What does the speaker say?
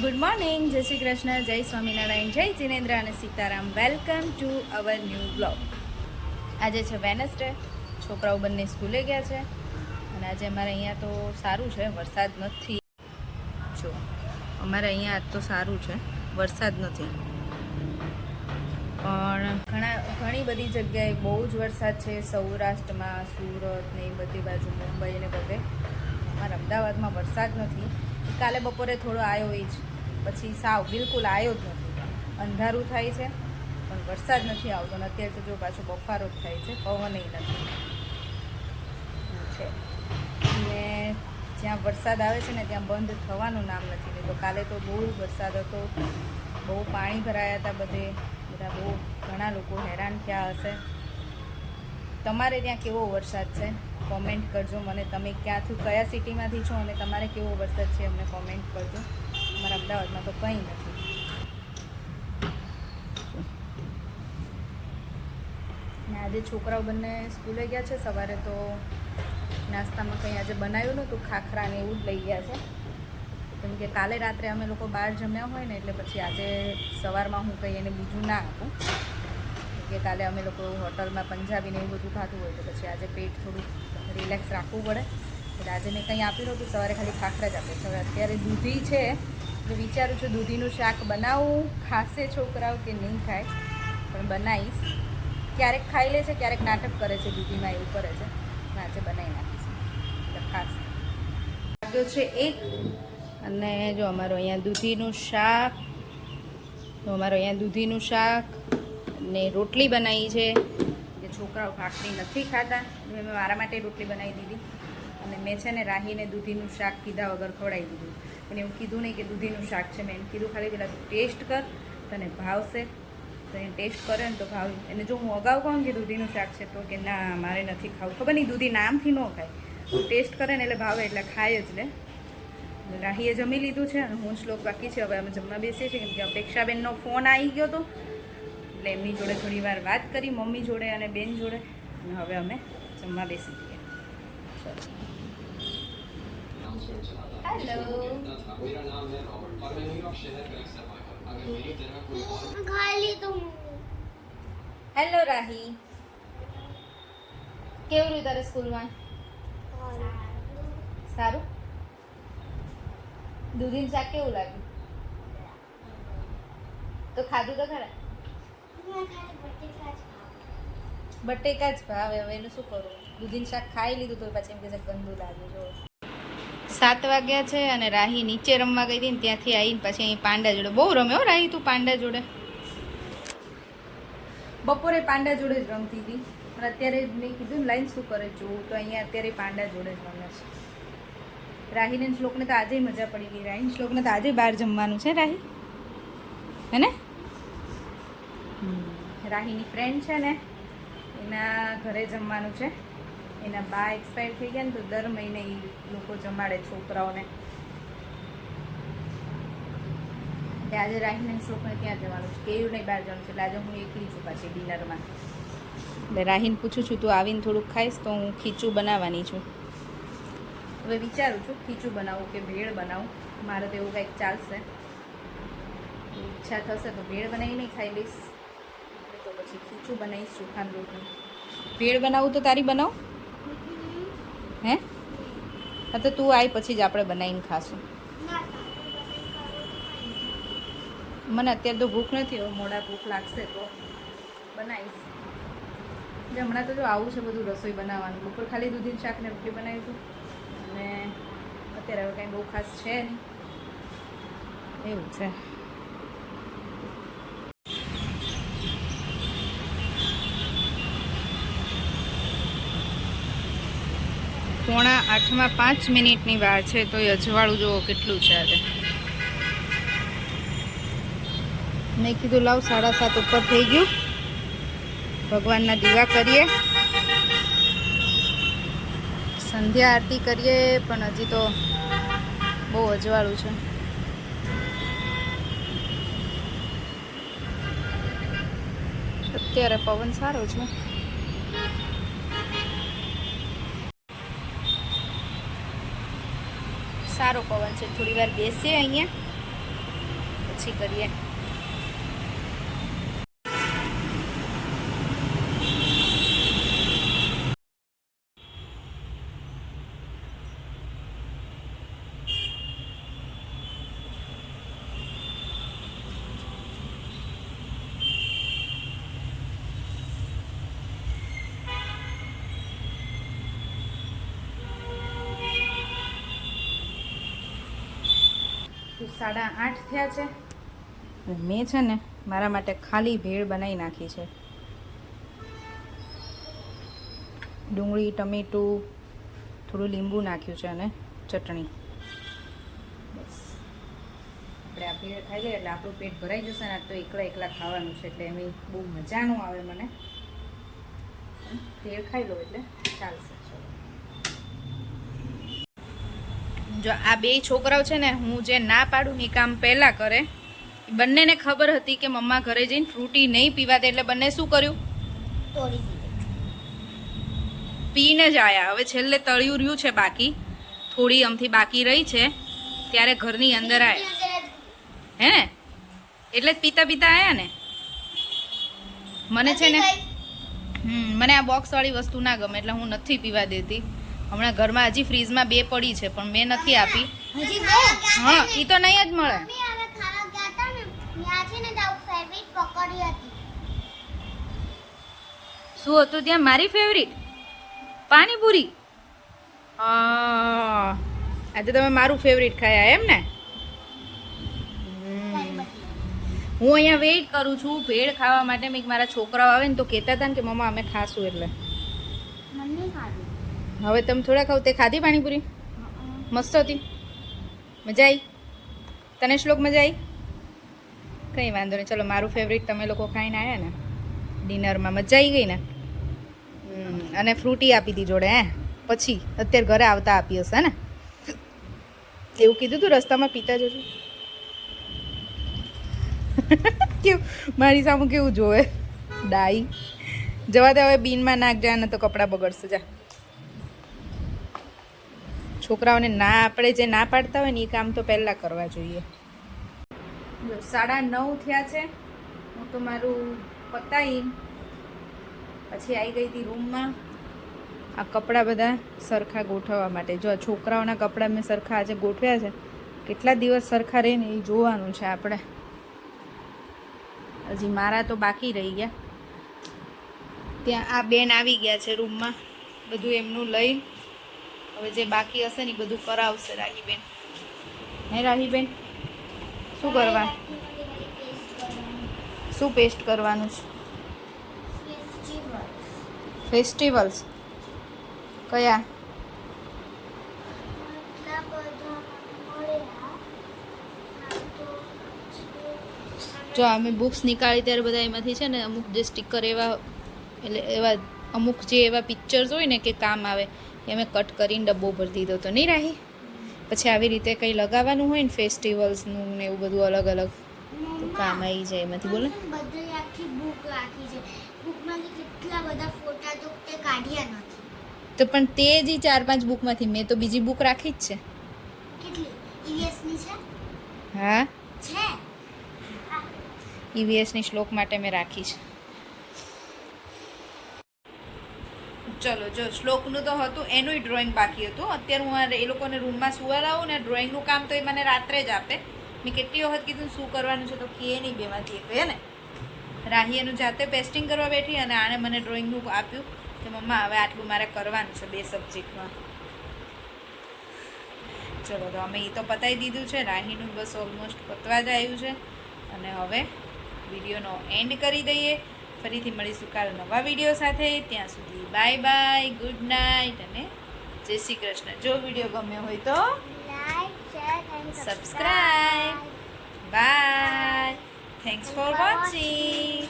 Good morning, જય શ્રી કૃષ્ણ, જય સ્વામિનારાયણ, જય જિનેન્દ્ર અને Sitaram. Welcome to our new blog. આજે છે વેનસડે, છોકરાઓ બંને સ્કૂલે ગયા છે અને આજે અમારે અહીંયા તો સારું છે, વરસાદ નથી. જો અમારે અહીંયા આજ તો સારું છે, વરસાદ નથી, પણ ઘણી બધી જગ્યાએ બહુ જ વરસાદ છે. સૌરાષ્ટ્રમાં, સુરત ને એ બધી બાજુ, મુંબઈ ને બધે. અમારા અમદાવાદમાં વરસાદ નથી. કાલે બપોરે થોડો આવ્યો એ જ, પછી સાવ બિલકુલ આવ્યો જ નથી. અંધારું થાય છે પણ વરસાદ નથી આવતો. અને અત્યારે તો જો પાછો બફારો જ થાય છે, પવન નથી છે. ને જ્યાં વરસાદ આવે છે ને ત્યાં બંધ થવાનું નામ નથી લેતો. કાલે તો બહુ વરસાદ હતો, બહુ પાણી ભરાયા હતા બધા બહુ ઘણા લોકો હેરાન થયા હશે. તમારે ત્યાં કેવો વરસાદ છે કોમેન્ટ કરજો મને. તમે ક્યાંથી, કયા સિટીમાંથી છો અને તમારે કેવો વરસાદ છે અમને કોમેન્ટ કરજો. અમારા અમદાવાદમાં તો કંઈ નથી. ને આજે છોકરાઓ બંને સ્કૂલે ગયા છે. સવારે તો નાસ્તામાં કંઈ આજે બનાવ્યું નહોતું, ખાખરા ને એવું જ લઈ ગયા છે. કેમ કે કાલે રાત્રે અમે લોકો બહાર જમ્યા હોય ને, એટલે પછી આજે સવારમાં હું કંઈ એને બીજું ના આપું. કે કાલે અમે લોકો હોટલમાં પંજાબી ને એવું બધું ખાધું હોય તો પછી આજે પેટ થોડું રિલેક્સ રાખવું પડે. એટલે આજે મેં કંઈ આપ્યું નહોતું, સવારે ખાલી ખાખરા જ આપ્યા છે. હવે અત્યારે દૂધી છે, તો વિચારું છું દૂધીનું શાક બનાવું. ખાશે છોકરાઓ કે નહીં ખાય, પણ બનાવીશ. ક્યારેક ખાઈ લે છે, ક્યારેક નાટક કરે છે, દૂધીમાં એવું કરે છે. આજે બનાવી નાખીશ એટલે ખાશે. લાગ્યો છે એક. અને જો અમારું અહીંયા દૂધીનું શાક, ને રોટલી બનાવી છે. કે છોકરાઓ ભાખરી નથી ખાતા, મેં મારા માટે રોટલી બનાવી દીધી. અને મેં છે ને રાહીને દૂધીનું શાક કીધા વગર ખવડાવી દીધું. પણ એવું કીધું નહીં કે દૂધીનું શાક છે. મેં એમ કીધું ખાલી પેલા ટેસ્ટ કર, તને ભાવશે. તો એને ટેસ્ટ કરે ને તો ભાવ. એને જો હું અગાઉ કહું કે દૂધીનું શાક છે તો કે ના મારે નથી ખાવું. ખબર નહીં, દૂધી નામથી ન ખાય, ટેસ્ટ કરે ને એટલે ભાવે, એટલે ખાય જ લે. રાહીએ જમી લીધું છે અને હું શ્લોક બાકી છે. હવે અમે જમવા બેસીએ છીએ, કેમ કે અપેક્ષાબેનનો ફોન આવી ગયો હતો. એટલે એમની જોડે થોડી વાર વાત કરી, મમ્મી જોડે અને બેન જોડે. અને હવે અમે જમવા બેસી ગઈએ. હેલો રાહી, કેવું રહ્યું તારે સ્કૂલમાં? સારું. દૂધીનું શાક કેવું લાગ્યું? તો ખાધું તો ખરા? બટેકા જ ભાવે. હવે એનું શું કરું? દૂધીનું શાક ખાઈ લીધું તો પછી એમ કે ગંદુ લાગ્યું. જો 7 વાગ્યા છે અને રાહી નીચે રમવા ગઈ હતી ને ત્યાંથી આવીને પછી અહીં પાંડા જોડે બહુ રમ્યો. રાહી તું પાંડા જોડે બપોરે પાંડા જોડે જ રમતી હતી. પણ અત્યારે મેં કીધું ને લાઈન શું કરે જોવું, તો અહીંયા અત્યારે પાંડા જોડે જ રમે છે. રાહીને શ્લોકને તો આજે મજા પડી ગઈ. રાહી શ્લોકને તો આજે બહાર જમવાનું છે. રાહી હે ને, રાહીની ફ્રેન્ડ છે ને એના ઘરે જમવાનું છે. એના બા એક્સપાયર થઈ ગયા ને તો દર મહિને એ લોકો જમાડે છોકરાઓને. એટલે આજે રાહીને શ્લોકને ત્યાં જવાનું છે. કેવું નહીં બહાર જવાનું છે. એટલે આજે હું એકલી છું પાછી ડિનરમાં. એટલે રાહીને પૂછું છું તું આવીને થોડુંક ખાઈશ તો હું ખીચું બનાવવાની છું. હવે વિચારું છું ખીચું બનાવું કે ભેળ બનાવું. મારે તો એવું કંઈક ચાલશે. ઈચ્છા થશે તો ભેળ બનાવીને ખાઈ લઈશ, તો પછી ખીચું બનાવીશ ચોખાની રોટલી. ભેળ બનાવું તો તારી બનાવ હે? હા તો તું આવી પછી જ આપણે બનાવીને ખાશું. મને અત્યારે તો ભૂખ નથી, હવે મોડા ભૂખ લાગશે તો બનાવીશ. એટલે હમણાં તો જો આવું છે બધું રસોઈ બનાવવાનું. બપોર ખાલી દૂધીનું શાક ને રોટલી બનાવ્યું હતું અને અત્યારે હવે કાંઈ બહુ ખાસ છે નહીં, એવું છે. પોણા 8માં 5 મિનિટની વાર છે તો એ અજવાળું જુઓ કેટલું છે આજે. મેં કીધું લાવ 7:30 ઉપર થઈ ગયું, ભગવાનના દીવા કરીએ, સંધ્યા આરતી કરીએ, પણ હજી તો બહુ અજવાળું છે. અત્યારે પવન સારો છે. સારો પવન છે. થોડી વાર બેસીએ અહીંયા પછી કરીએ. તો 8:30 થયા છે. મેં છે ને મારા માટે ખાલી ભેળ બનાવી નાખી છે. ડુંગળી, ટમેટું, થોડું લીંબુ નાખ્યું છે અને ચટણી. બસ આપણે આ ભેળ ખાઈ લઈએ એટલે આપણું પેટ ભરાઈ જશે ને. તો એકલા ખાવાનું છે એટલે એમ બહુ મજા ન આવે મને. ભેળ ખાઈ લો એટલે ચાલશે. જો આ બે છોકરાઓ છે ને, હું જે ના પાડું ને કામ પહેલાં કરે. બંનેને ખબર હતી કે મમ્મા ઘરે જઈને ફ્રૂટી નહીં પીવા દે, એટલે બંને શું કર્યું? પીને જ આવ્યા. હવે છેલ્લે તળિયું રહ્યું છે બાકી, થોડી અમથી બાકી રહી છે, ત્યારે ઘરની અંદર આવ્યા. હે એટલે જ પીતા આવ્યા ને. મને છે ને મને આ બોક્સવાળી વસ્તુ ના ગમે એટલે હું નથી પીવા દેતી. હમણાં ઘરમાં હજી ફ્રીજમાં 2 પડી છે પણ મેં નથી આપી. હા, એ તો નહીં જ મળે. શું હતું ત્યાં મારી ફેવરિટ? પાણીપુરી. આજે તમે મારું ફેવરિટ ખાયા એમ ને? હું અહીંયા વેઇટ કરું છું ભેળ ખાવા માટે. મેં મારા છોકરાઓ આવે ને તો કહેતા હતા ને કે મમ્મા અમે ખાશું, એટલે હવે તમે થોડા ખાવ. તે ખાધી પાણીપુરી? મસ્ત હતી? મજા આવી? તને શ્લોક મજા આવી? કંઈ વાંધો નહીં, ચલો મારું ફેવરિટ તમે લોકો ખાઈને આવ્યા ને ડિનરમાં. મજા આવી ગઈ ને? અને ફ્રૂટી આપી હતી જોડે. પછી અત્યારે ઘરે આવતા આપી હશે ને? એવું કીધું તું રસ્તામાં પીતા જજો. કેવું મારી સામે કેવું જોવે ડાઈ. જવા દે હવે, બીનમાં નાખ જા ને તો કપડાં બગડશે. જા. છોકરાઓને ના આપણે જે ના પાડતા હોય ને એ કામ તો પહેલાં કરવા જોઈએ. 9:30 થયા છે. હું તો મારું પતાવી પછી આવી ગઈ હતી રૂમમાં. આ કપડાં બધા સરખા ગોઠવવા માટે. જો આ છોકરાઓના કપડાં મેં સરખા આજે ગોઠવ્યા છે. કેટલા દિવસ સરખા રહે ને એ જોવાનું છે આપણે. હજી મારા તો બાકી રહી ગયા. ત્યાં આ બેન આવી ગયા છે રૂમમાં, બધું એમનું લઈ. હવે જે બાકી હશે ને એ બધું કરાવશે રાહીબેન. હે રાહીબેન, શું કરવાનું? શું પેસ્ટ કરવાનું છે? ફેસ્ટિવલ્સ કયા? જો અમે બુક્સ નીકાળી ત્યારે બધા એમાંથી છે ને અમુક જે સ્ટીકર એવા, એટલે એવા અમુક જે એવા પિક્ચર્સ હોય ને કે કામ આવે એ અમે કટ કરીને ડબ્બો ભરી દીધો તો નહીં રાહી. પછી આવી રીતે કંઈ લગાવવાનું હોય ને ફેસ્ટિવલ્સનું ને એવું બધું અલગ અલગ તો કામ આવી જાય એમાંથી. બોલે બધી આખી બુક રાખી છે. બુકમાંથી કેટલા બધા ફોટા તો તે કાઢ્યા નથી. તો પણ તે જ 4-5 બુકમાંથી મેં તો બીજી બુક રાખી જ છે. કેટલી? ઈવીએસની છે? હા છે. ઈવીએસની શ્લોક માટે મેં રાખી છે. ચલો, જો શ્લોકનું તો હતું, એનું ડ્રોઈંગ બાકી હતું. અત્યારે હું એ લોકોને રૂમમાં સુવા લાવું ને ડ્રોઈંગનું કામ તો એ મને રાત્રે જ આપે. મેં કેટલી વખત કીધું શું કરવાનું છે તો કહે નહીં, બેમાંથી એક હે ને. રાહી એનું જાતે પેસ્ટિંગ કરવા બેઠી અને આણે મને ડ્રોઈંગનું આપ્યું કે મમ્મા હવે આટલું મારે કરવાનું છે 2 સબ્જેક્ટમાં. ચલો તો અમે એ તો પતાવી દીધું છે. રાહીનું બસ ઓલમોસ્ટ પતવા જ આવ્યું છે. અને હવે વિડીયોનો એન્ડ કરી દઈએ. ફરીથી મળીશું કાલ નવા વિડીયો સાથે. ત્યાં સુધી બાય બાય, ગુડ નાઇટ અને જય શ્રી કૃષ્ણ. જો વિડીયો ગમ્યો હોય તો like, share and subscribe. Bye. Thanks for watching.